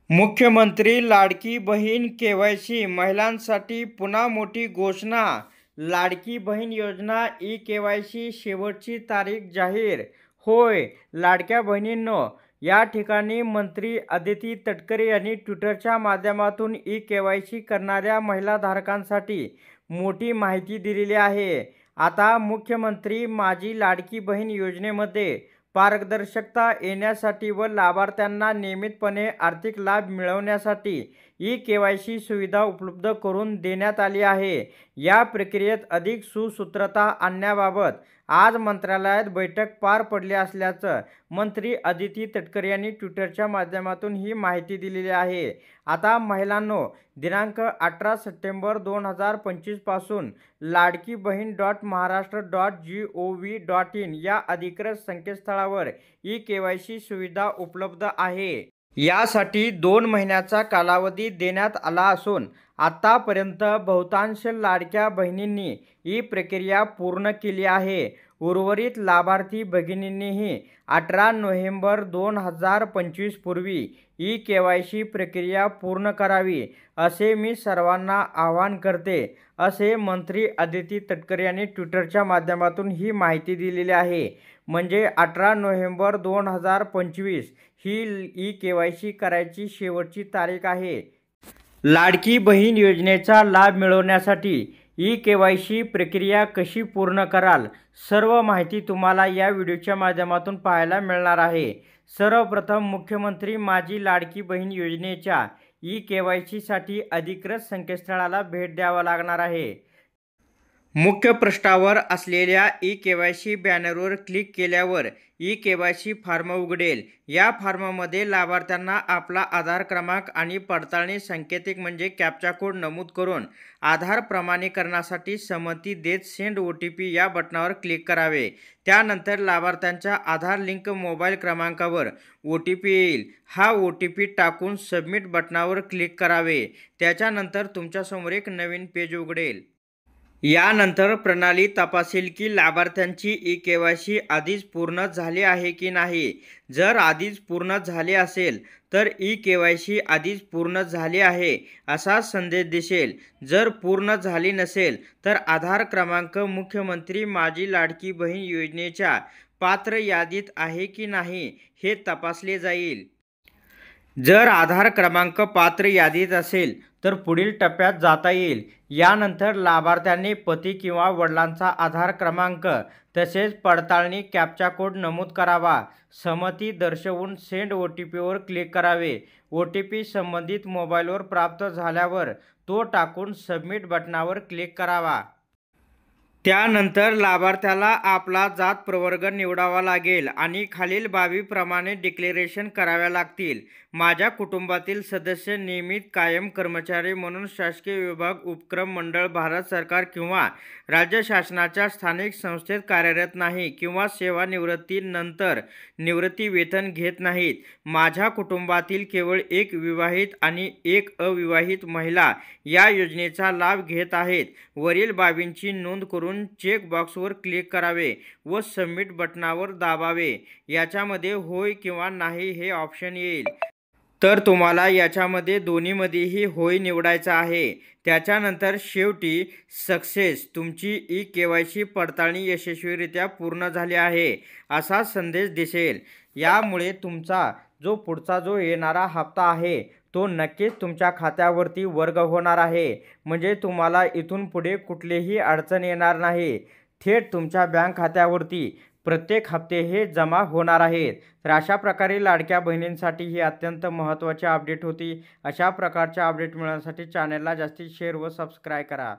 मुख्यमंत्री लाडकी बहीण केवायसी महिलांसाठी पुन्हा मोठी घोषणा. लाडकी बहीण योजना ई-केवायसी शेवटची तारीख जाहीर. होय, लाडक्या बहिणींनो, या ठिकाणी मंत्री अदिती तटकरे यांनी ट्विटरच्या माध्यमातून ई-केवायसी करणाऱ्या महिलाधारकांसाठी मोठी माहिती दिलेली आहे. आता मुख्यमंत्री माझी लाडकी बहीण योजनेमध्ये पारदर्शकता येण्यासाठी व लाभार्थ्यांना नियमितपणे आर्थिक लाभ मिळवण्यासाठी ई-केवायसी सुविधा उपलब्ध करून देण्यात आली आहे. या प्रक्रियेत अधिक सुसूत्रता आणण्याबाबत आज मंत्रालयात बैठक पार पडली असल्याचं मंत्री अदिती तटकरे यांनी ट्विटरच्या माध्यमातून ही माहिती दिलेली आहे. आता महिलांनो, दिनांक 18 सप्टेंबर 2025 पासून लाडकी बहीण .महाराष्ट्र.gov.in या अधिकृत संकेतस्थळावर ई-केवायसी सुविधा उपलब्ध आहे. यासाठी 2 महिन्याचा कालावधी देण्यात आला असून आतापर्यंत बहुतांश लाडक्या बहिणींनी ही प्रक्रिया पूर्ण केली आहे. उर्वरित लाभार्थी भगिनींनीही 18 नोव्हेंबर 2025 पूर्वी ई-केवायसी प्रक्रिया पूर्ण करावी, असे मी सर्वांना आवाहन करते, असे मंत्री अदिती तटकरे यांनी ट्विटरच्या माध्यमातून ही माहिती दिलेली आहे. म्हणजे 18 नोव्हेंबर 2025 ही ई-केवायसी करायची शेवटची तारीख आहे. लाडकी बहीण योजनेचा लाभ मिळवण्यासाठी ई-केवायसी प्रक्रिया कशी पूर्ण कराल, सर्व माहिती तुम्हाला या व्हिडिओच्या माध्यमातून पाहायला मिळणार आहे. सर्वप्रथम मुख्यमंत्री माझी लाडकी बहीण योजनेच्या ई-केवायसीसाठी अधिकृत संकेतस्थळाला भेट द्यावा लागणार आहे. मुख्य पृष्ठावर असलेल्या ई-केवायसी बॅनरवर क्लिक केल्यावर ई-केवायसी फॉर्म उघडेल. या फॉर्ममध्ये लाभार्थ्यांना आपला आधार क्रमांक आणि पडताळणी संकेतिक म्हणजे कॅप्चा कोड नमूद करून आधार प्रमाणीकरणासाठी संमती देत सेंड OTP या बटणावर क्लिक करावे. त्यानंतर लाभार्थ्यांच्या आधार लिंक मोबाईल क्रमांकावर OTP येईल. हा OTP टाकून सबमिट बटणावर क्लिक करावे. त्याच्यानंतर तुमच्यासमोर एक नवीन पेज उघडेल. यानंतर प्रणाली तपासेल की लाभार्थ्यांची ई-केवायसी आधीच पूर्ण झाली आहे की नाही. जर आधीच पूर्ण झाले असेल तर ई-केवायसी आधीच पूर्ण झाली आहे असा संदेश दिसेल. जर पूर्ण झाली नसेल तर आधार क्रमांक मुख्यमंत्री माझी लाडकी बहीण योजनेच्या पात्र यादीत आहे की नाही हे तपासले जाईल. जर आधार क्रमांक पात्र यादीत असेल तर पुढील टप्प्यात जाता येईल. यानंतर लाभार्थ्यांनी पती किंवा वडिलांचा आधार क्रमांक तसेच पडताळणी कॅप्चा कोड नमूद करावा. संमती दर्शवून सेंड OTPवर क्लिक करावे. OTP संबंधित मोबाईलवर प्राप्त झाल्यावर तो टाकून सबमिट बटणावर क्लिक करावा. त्यानंतर लाभार्थ्याला आपला जात प्रवर्ग निवडावा लागेल आणि खालील बाबीप्रमाणे डिक्लेरेशन कराव्या लागतील. माझ्या कुटुंबातील सदस्य नियमित कायम कर्मचारी म्हणून शासकीय विभाग, उपक्रम, मंडळ, भारत सरकार किंवा राज्य शासनाच्या स्थानिक संस्थेत कार्यरत नाही किंवा सेवानिवृत्तीनंतर निवृत्ती वेतन घेत नाहीत. माझ्या कुटुंबातील केवळ एक विवाहित आणि एक अविवाहित महिला या योजनेचा लाभ घेत आहेत. वरील बाबींची नोंद करून चेक बॉक्सवर क्लिक करावे व सबमिट बटणावर दाबावे. याच्यामध्ये होय किंवा नाही हे ऑप्शन येईल. तर तुम्हाला याच्यामध्ये दोन्हीमध्येही होय निवडायचा आहे. त्याच्यानंतर शेवटी सक्सेस, तुमची ई-केवायसी पडताळणी यशस्वीरित्या पूर्ण झाली आहे असा संदेश दिसेल. यामुळे तुमचा जो पुढचा येणारा हप्ता आहे तो नक्कीच तुमच्या खात्यावरती वर्ग होणार आहे. म्हणजे तुम्हाला इथून पुढे कुठलीही अडचण येणार नाही. थेट तुमच्या बँक खात्यावरती प्रत्येक हप्ते हे जमा होणार आहेत. तर अशा प्रकारे लाडक्या बहिणींसाठी ही अत्यंत महत्त्वाची अपडेट होती. अशा प्रकारच्या अपडेट मिळवण्यासाठी चॅनलला जास्तीत शेअर व सबस्क्राईब करा.